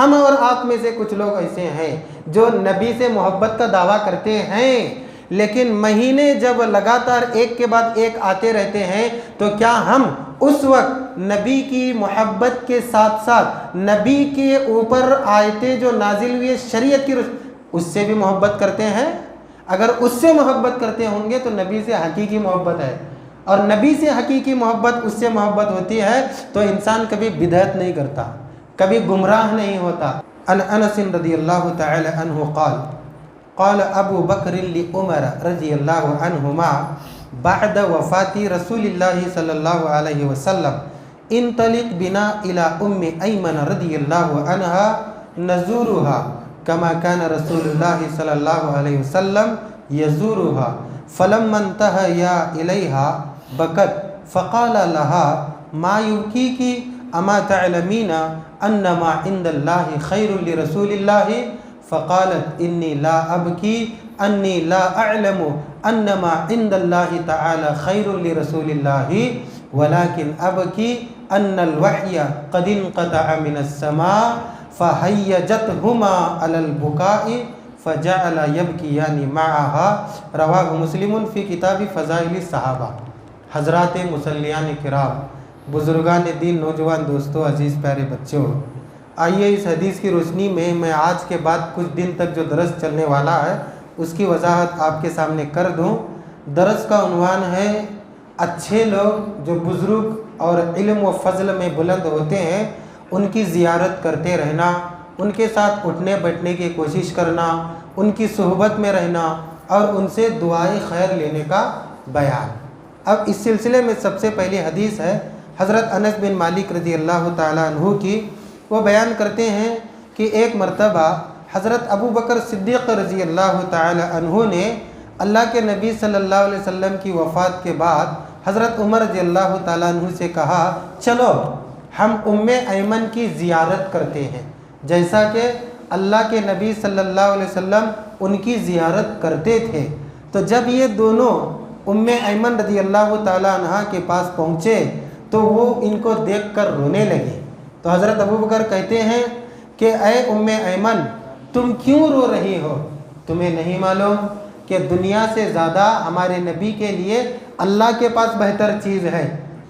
हम और आप में से कुछ लोग ऐसे हैं जो नबी से मोहब्बत का दावा करते हैं, लेकिन महीने जब लगातार एक के बाद एक आते रहते हैं तो क्या हम उस वक्त नबी की मोहब्बत के साथ साथ नबी के ऊपर आयतें जो नाजिल हुई शरीयत की उससे भी मोहब्बत करते हैं? अगर उससे मोहब्बत करते होंगे तो नबी से हकीकी मोहब्बत है, और नबी से हकीकी मोहब्बत उससे मोहब्बत होती है तो इंसान कभी बिदअत नहीं करता, कभी गुमराह नहीं होता। अनस रज़ियल्लाहु तआला अन्हु क़ाल अबू बकर लि उमर रज़ियल्लाहु अन्हुमा बअद वफ़ाती रसूलिल्लाहि सल्लल्लाहु अलैहि वसल्लम इंतलिक बिना इला उम्मी अयमन रज़ियल्लाहु अन्हा नज़ूरुहा कमा कान रसूलुल्लाहि सल्लल्लाहु अलैहि वसल्लम यज़ूरुहा फलम्मा इंतहया इलैहा बकत फ़क़ाल लहा मा युबकीकी अमा तअलमीना अन्नमा इंदल्लाहि खैरुल लिरसूलिल्लाहि फ़क़ालत इन्नी ला अबकी अन्नी ला अअलमु अन्नमा इंदल्लाहि तआला खैरुल लिरसूलिल्लाहि वलाकिन अबकी अन्नल वह्य क़द इंक़तअ मिनस समा फ़हय्यजतहुमा अलल बुकाइ फ़जअल यबकियानि मअहा रवाहु मुस्लिमुन फ़ी किताबि फ़ज़ाइलिस सहाबा। हज़रात मुसल्लियान किराम, बुज़ुर्गान दीन, नौजवान दोस्तों, अज़ीज़ प्यारे बच्चों, आइए इस हदीस की रोशनी में मैं आज के बाद कुछ दिन तक जो दरस चलने वाला है उसकी वजाहत आपके सामने कर दूं। दरस का उन्वान है अच्छे लोग जो बुज़ुर्ग और इल्म व फ़ज़ल में बुलंद होते हैं उनकी ज़ियारत करते रहना, उनके साथ उठने बैठने की कोशिश करना, उनकी सोहबत में रहना और उनसे दुआए खैर लेने का बयान। अब इस सिलसिले में सबसे पहली हदीस है हज़रत अनस बिन मालिक रज़ियल्लाहु ताला अन्हु की। वो बयान करते हैं कि एक मरतबा हज़रत अबू बकर सिद्दीक़ रज़ियल्लाहु ताला अन्हु ने अल्लाह के नबी सल्लल्लाहु अलैहि वसल्लम की वफ़ात के बाद हज़रत उमर रज़ियल्लाहु ताला अन्हु से कहा, चलो हम उम्मे ऐमन की ज़ियारत करते हैं, जैसा कि अल्लाह के नबी सल्लल्लाहु अलैहि वसल्लम उनकी ज़ियारत करते थे। तो जब ये दोनों उम्मे ऐमन रज़ियल्लाहु ताला अन्हा के पास पहुँचे तो वो इनको देखकर रोने लगे। तो हज़रत अबू बकर कहते हैं कि ऐ उम्मे ऐमन, तुम क्यों रो रही हो? तुम्हें नहीं मालूम कि दुनिया से ज़्यादा हमारे नबी के लिए अल्लाह के पास बेहतर चीज़ है?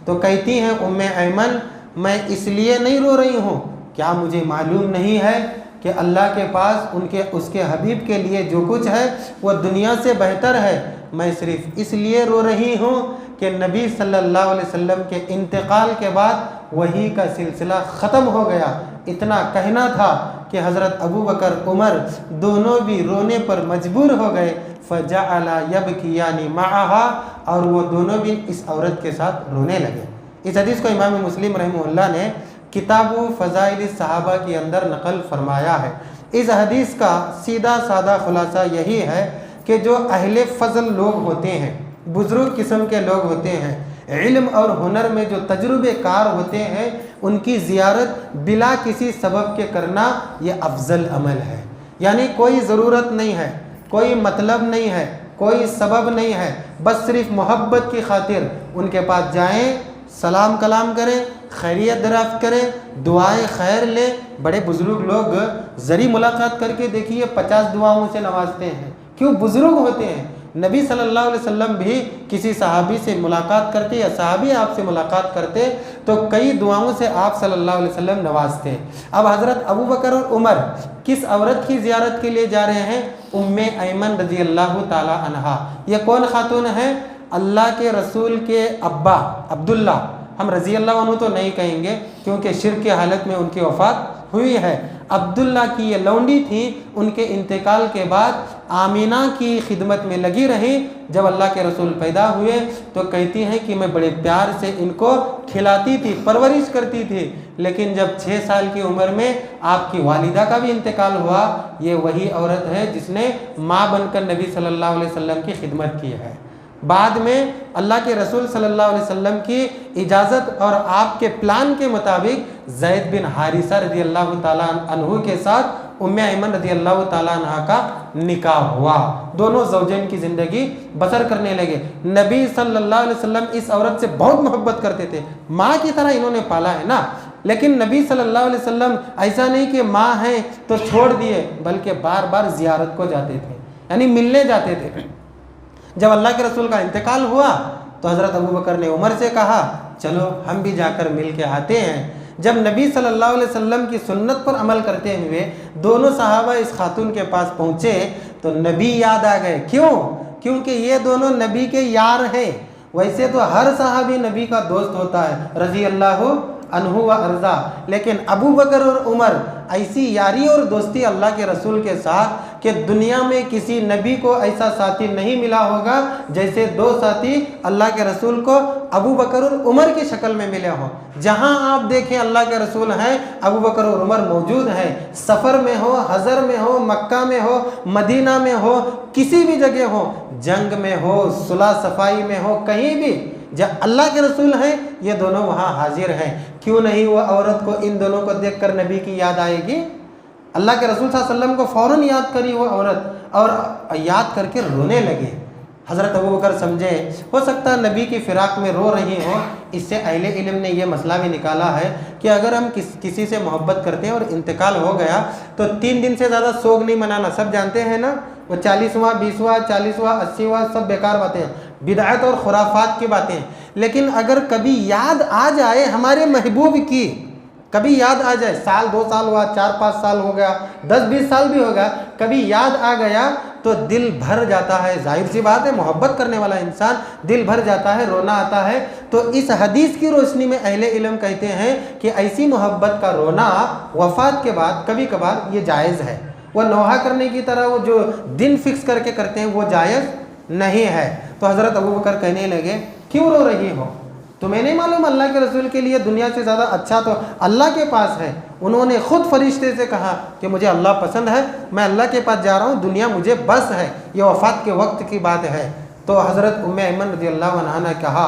तो कहती हैं उम्मे ऐमन, मैं इसलिए नहीं रो रही हूँ, क्या मुझे मालूम नहीं है कि अल्लाह के पास उनके उसके हबीब के लिए जो कुछ है वह दुनिया से बेहतर है। मैं सिर्फ़ इसलिए रो रही हूँ कि नबी सल्लल्लाहु अलैहि वसल्लम के इंतकाल के बाद वही का सिलसिला ख़त्म हो गया। इतना कहना था कि हज़रत अबू बकर उमर दोनों भी रोने पर मजबूर हो गए। फ़जअला यबकियानि मअहा, और वो दोनों भी इस औरत के साथ रोने लगे। इस हदीस को इमाम मुस्लिम रहमहुल्लाह ने किताबु फ़ज़ाइलिस सहाबा के अंदर नकल फरमाया है। इस हदीस का सीधा सादा खुलासा यही है कि जो अहले फ़ज़ल लोग होते हैं, बुज़ुर्ग किस्म के लोग होते हैं, इल्म और हुनर में जो तजुर्बेकार होते हैं, उनकी ज़ियारत बिला किसी सबब के करना ये अफजल अमल है। यानी कोई ज़रूरत नहीं है, कोई मतलब नहीं है, कोई सबब नहीं है, बस सिर्फ मोहब्बत की खातिर उनके पास जाएं, सलाम कलाम करें, खैरियत दराफ्त करें, दुआएं खैर लें। बड़े बुज़ुर्ग लोग ज़री मुलाकात करके देखिए 50 दुआओं से नवाजते हैं। क्यों? बुज़ुर्ग होते हैं। नबी सल्लल्लाहु अलैहि वसल्लम भी किसी सहाबी से मुलाकात करते या सहाबी आपसे मुलाकात करते तो कई दुआओं से आप सल्लल्लाहु अलैहि वसल्लम नवाजते। अब हज़रत अबू बकर और उमर किस औरत की ज़ियारत के लिए जा रहे हैं? उम्मे ऐमन रज़ियल्लाहु ताला अन्हा। ये कौन खातून है? अल्लाह के रसूल के अब्बा अब्दुल्ला। हम रज़ी अल्लाह अन्हु तो नहीं कहेंगे क्योंकि शिर्क की हालत में उनकी वफ़ात हुई है। अब्दुल्ला की ये लौंडी थी, उनके इंतकाल के बाद आमीना की खिदमत में लगी रही। जब अल्लाह के रसूल पैदा हुए तो कहती हैं कि मैं बड़े प्यार से इनको खिलाती थी, परवरिश करती थी। लेकिन जब 6 साल की उम्र में आपकी वालिदा का भी इंतकाल हुआ। ये वही औरत है जिसने माँ बनकर नबी सल्लल्लाहु अलैहि वसल्लम की खिदमत की है। बाद में अल्लाह के रसूल सल्लल्लाहु अलैहि वसल्लम की इजाज़त और आपके प्लान के मुताबिक ज़ैद बिन हारिसा रज़ियल्लाहु ताला अन्हु के साथ उम्मे ऐमन रज़ियल्लाहु ताला अन्हा का निकाह हुआ। दोनों ज़ौजैन की ज़िंदगी बसर करने लगे। नबी सल्लल्लाहु अलैहि वसल्लम इस औरत से बहुत मोहब्बत करते थे, माँ की तरह इन्होंने पाला है ना। लेकिन नबी सल्लल्लाहु अलैहि वसल्लम ऐसा नहीं कि माँ हैं तो छोड़ दिए, बल्कि बार बार ज़ियारत को जाते थे, यानी मिलने जाते थे। जब अल्लाह के रसूल का इंतकाल हुआ तो हज़रत अबू बकर ने उमर से कहा चलो हम भी जाकर मिल के आते हैं। जब नबी सल्लल्लाहु अलैहि वसल्लम की सुन्नत पर अमल करते हुए दोनों सहाबा इस खातून के पास पहुँचे तो नबी याद आ गए। क्यों? क्योंकि ये दोनों नबी के यार हैं। वैसे तो हर सहाबी नबी का दोस्त होता है, रज़ी अल्लाह अन्हु व अर्ज़ा, लेकिन अबू बकर और उमर ऐसी यारी और दोस्ती अल्लाह के रसूल के साथ कि दुनिया में किसी नबी को ऐसा साथी नहीं मिला होगा जैसे दो साथी अल्लाह के रसूल को अबू बकर और उमर की शक्ल में मिले हों। जहां आप देखें अल्लाह के रसूल हैं, अबू बकर और उमर मौजूद हैं। सफ़र में हो, हज़र में हो, मक्का में हो, मदीना में हो, किसी भी जगह हो, जंग में हो, सुलह सफाई में हो, कहीं भी जब अल्लाह के रसूल हैं ये दोनों वहाँ हाजिर हैं। क्यों नहीं वो औरत को इन दोनों को देखकर नबी की याद आएगी? अल्लाह के रसूल सल्लल्लाहु अलैहि वसल्लम को फ़ौरन याद करी वो औरत और याद करके रोने लगे। हज़रत अबू बकर समझे हो सकता है नबी की फ़िराक में रो रही हो। इससे अहले इल्म ने यह मसला भी निकाला है कि अगर हम किसी से मोहब्बत करते हैं और इंतकाल हो गया तो 3 दिन से ज़्यादा सोग नहीं मनाना। सब जानते हैं ना, वो 40वां 20वां 40वां 80वां सब बेकार बातें हैं, बिदअत और खुराफात की बातें। लेकिन अगर कभी याद आ जाए हमारे महबूब की, कभी याद आ जाए, साल 2 साल हुआ, 4-5 साल हो गया, 10-20 साल भी होगा, कभी याद आ गया तो दिल भर जाता है। जाहिर सी बात है, मोहब्बत करने वाला इंसान दिल भर जाता है, रोना आता है। तो इस हदीस की रोशनी में अहले इल्म कहते हैं कि ऐसी मोहब्बत का रोना वफ़ात के बाद कभी कभार ये जायज़ है। वह नौहा करने की तरह वो जो दिन फिक्स करके करते हैं वो जायज़ नहीं है। तो हज़रत अबू बकर कहने लगे क्यों रो रही हो? तुम्हें नहीं मालूम अल्लाह के रसूल के लिए दुनिया से ज़्यादा अच्छा तो अल्लाह के पास है। उन्होंने ख़ुद फरिश्ते से कहा कि मुझे अल्लाह पसंद है, मैं अल्लाह के पास जा रहा हूँ, दुनिया मुझे बस है। ये वफ़ात के वक्त की बात है। तो हज़रत उम्मे ऐमन रज़ियल्लाहु अन्हा ने कहा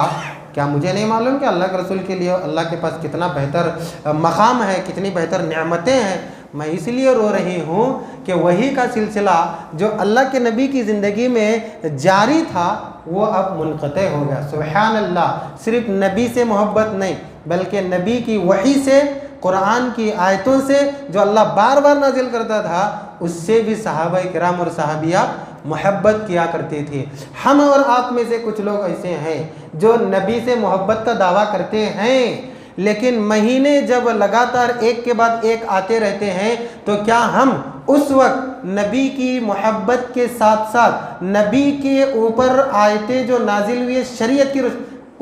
क्या मुझे नहीं मालूम कि अल्लाह के रसूल के लिए अल्लाह के पास कितना बेहतर मकाम है, कितनी बेहतर नेमतें हैं। मैं इसलिए रो रही हूँ कि वही का सिलसिला जो अल्लाह के नबी की ज़िंदगी में जारी था वो अब मुनक़ते हो गया। सुबहान अल्लाह। सिर्फ नबी से मोहब्बत नहीं बल्कि नबी की वही से, कुरान की आयतों से जो अल्लाह बार बार नाजिल करता था उससे भी सहाबा किराम और सहाबिया मोहब्बत किया करते थे। हम और आप में से कुछ लोग ऐसे हैं जो नबी से मोहब्बत का दावा करते हैं, लेकिन महीने जब लगातार एक के बाद एक आते रहते हैं तो क्या हम उस वक्त नबी की मोहब्बत के साथ साथ नबी के ऊपर आयतें जो नाजिल हुई है शरीयत की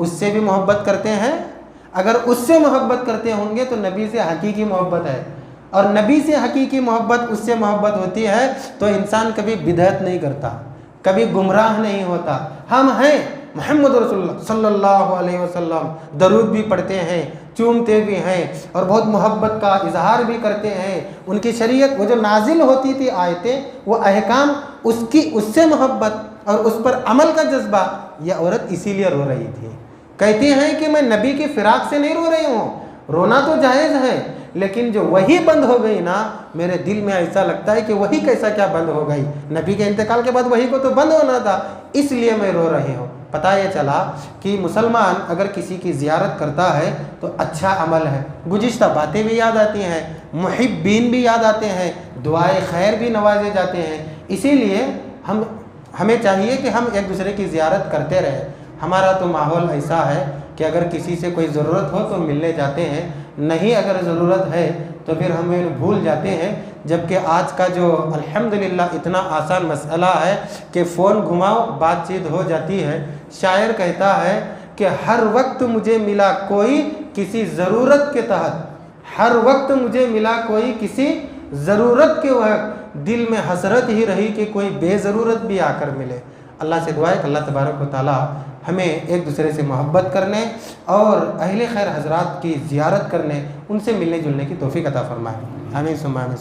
उससे भी मोहब्बत करते हैं? अगर उससे मोहब्बत करते होंगे तो नबी से हकीकी मोहब्बत है, और नबी से हकीकी मोहब्बत उससे मोहब्बत होती है तो इंसान कभी बिदअत नहीं करता, कभी गुमराह नहीं होता। हम हैं मोहम्मद रसूलुल्लाह सल्लल्लाहु अलैहि वसल्लम, दरूद भी पढ़ते हैं, चूमते भी हैं और बहुत मोहब्बत का इजहार भी करते हैं। उनकी शरीयत वो जो नाजिल होती थी आयतें, वो अहकाम, उसकी उससे मोहब्बत और उस पर अमल का जज्बा, यह औरत इसीलिए रो रही थी। कहती हैं कि मैं नबी की फ़िराक से नहीं रो रही हूँ, रोना तो जायज़ है, लेकिन जो वही बंद हो गई ना, मेरे दिल में ऐसा लगता है कि वही कैसा क्या बंद हो गई। नबी के इंतकाल के बाद वही को तो बंद होना था, इसलिए मैं रो रही हूँ। पता ये चला कि मुसलमान अगर किसी की ज़ियारत करता है तो अच्छा अमल है, गुज़िश्ता बातें भी याद आती हैं, मुहिब्बीन भी याद आते हैं, दुआए खैर भी नवाजे जाते हैं। इसीलिए हमें चाहिए कि हम एक दूसरे की ज़ियारत करते रहें। हमारा तो माहौल ऐसा है कि अगर किसी से कोई ज़रूरत हो तो मिलने जाते हैं, नहीं अगर ज़रूरत है तो फिर हमें भूल जाते हैं। जबकि आज का जो अल्हम्दुलिल्लाह इतना आसान मसला है कि फ़ोन घुमाओ बातचीत हो जाती है। शायर कहता है कि हर वक्त मुझे मिला कोई किसी ज़रूरत के तहत, हर वक्त मुझे मिला कोई किसी ज़रूरत के वक्त, दिल में हसरत ही रही कि कोई बेज़रूरत भी आकर मिले। अल्लाह से दुआ है कि अल्लाह तबारक व तआला हमें एक दूसरे से मोहब्बत करने और अहले खैर हज़रात की ज़ियारत करने, उनसे मिलने जुलने की तौफ़ीक़ अता फ़रमाए। आमीन सुम्मा आमीन।